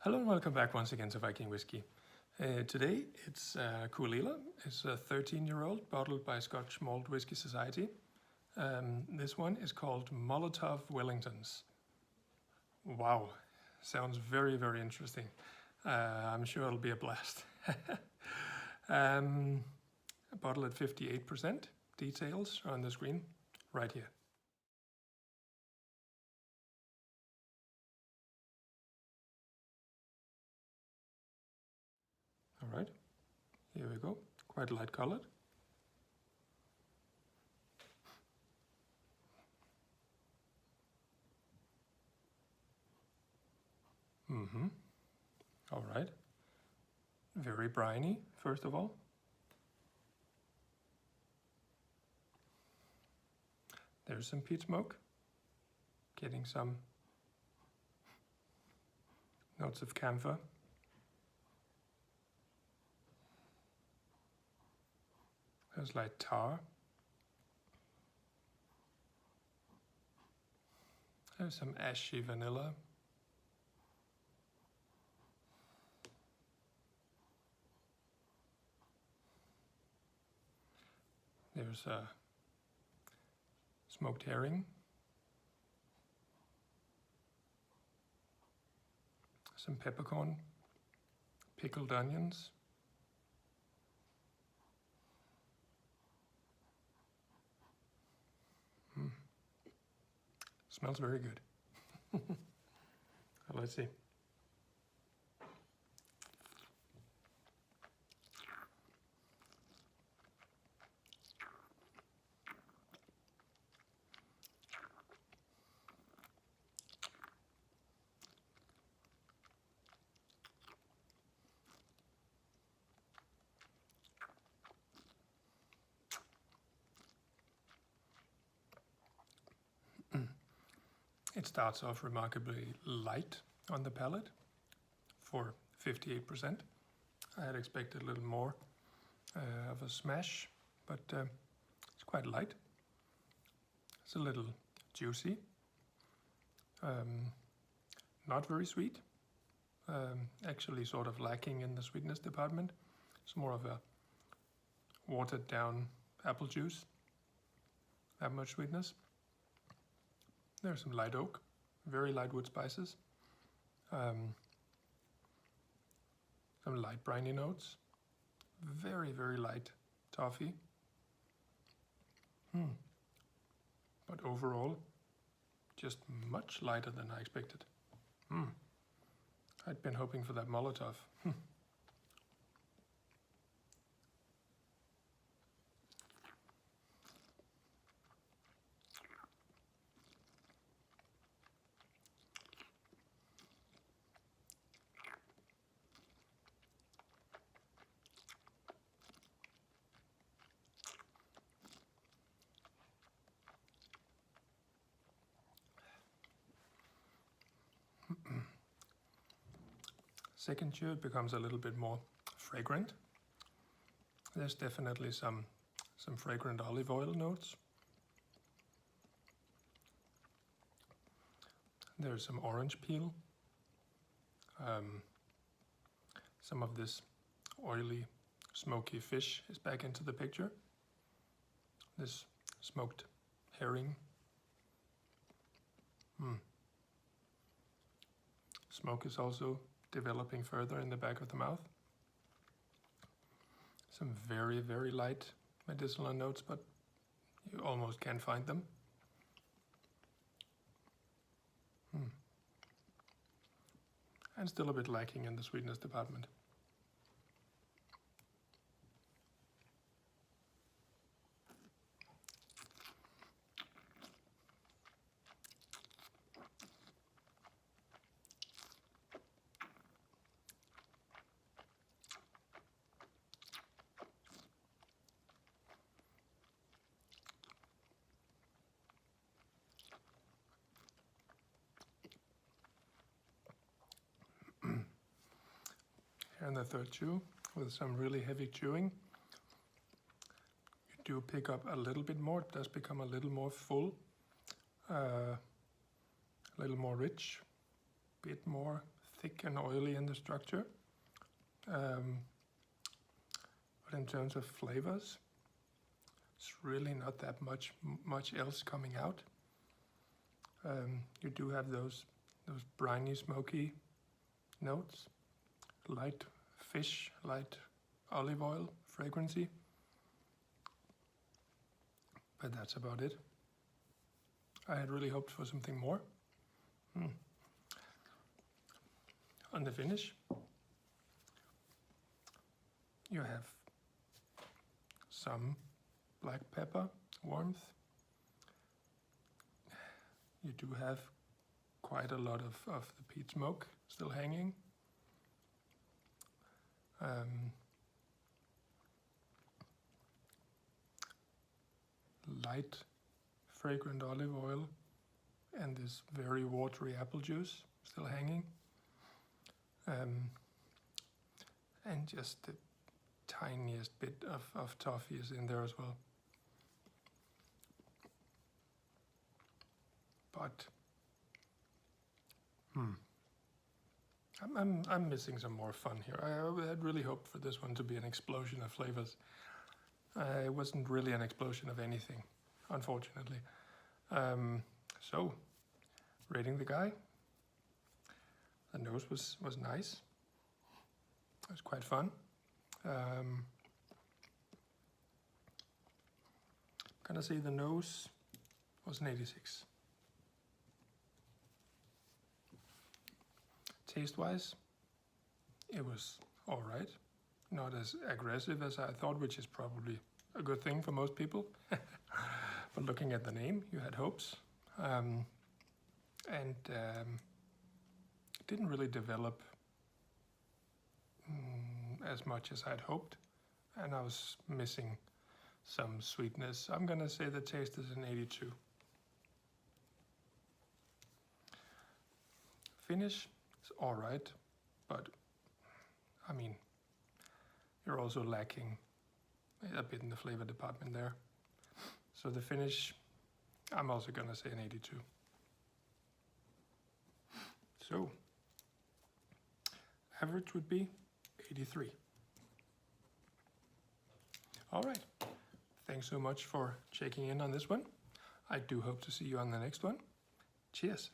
Hello and welcome back once again to Viking Whiskey. Today it's Caol Ila. It's a 13-year-old bottled by Scotch Malt Whisky Society. This one is called Molotov Wellingstons. Wow, sounds very, very interesting. I'm sure it'll be a blast. A bottle at 58%. Details are on the screen right here. All right, here we go. Quite light colored. All right. Very briny, first of all. There's some peat smoke. Getting some notes of camphor. There's light tar. There's some ashy vanilla. There's a smoked herring. Some peppercorn, pickled onions. Smells very good. Let's see. It starts off remarkably light on the palate for 58%. I had expected a little more of a smash, but it's quite light. It's a little juicy, not very sweet, actually sort of lacking in the sweetness department. It's more of a watered down apple juice, that much sweetness. There's some light oak, very light wood spices, some light briny notes, very, very light toffee. But overall, just much lighter than I expected. I'd been hoping for that Molotov. Second chew, it becomes a little bit more fragrant. There's definitely some fragrant olive oil notes. There's some orange peel. Some of this oily, smoky fish is back into the picture. This smoked herring. Smoke is also developing further in the back of the mouth. Some very, very light medicinal notes, but you almost can't find them. And still a bit lacking in the sweetness department. And the third chew, with some really heavy chewing, you do pick up a little bit more. It does become a little more full, a little more rich, bit more thick and oily in the structure. But in terms of flavors, it's really not that much else coming out. You do have those briny, smoky notes, light fish, light olive oil fragrancy, but that's about it. I had really hoped for something more. On the finish, you have some black pepper warmth. You do have quite a lot of the peat smoke still hanging. Light fragrant olive oil and this very watery apple juice still hanging. And just the tiniest bit of toffee is in there as well. But I'm missing some more fun here. I had really hoped for this one to be an explosion of flavors. It wasn't really an explosion of anything, unfortunately. So, rating the guy. The nose was nice. It was quite fun. Gonna say the nose was an 86. Taste-wise, it was all right. Not as aggressive as I thought, which is probably a good thing for most people. But looking at the name, you had hopes. It didn't really develop as much as I'd hoped. And I was missing some sweetness. I'm gonna say the taste is an 82. Finish is all right, but I mean, you're also lacking a bit in the flavor department there. So the finish, I'm also gonna say an 82. So, average would be 83. All right, thanks so much for checking in on this one. I do hope to see you on the next one. Cheers.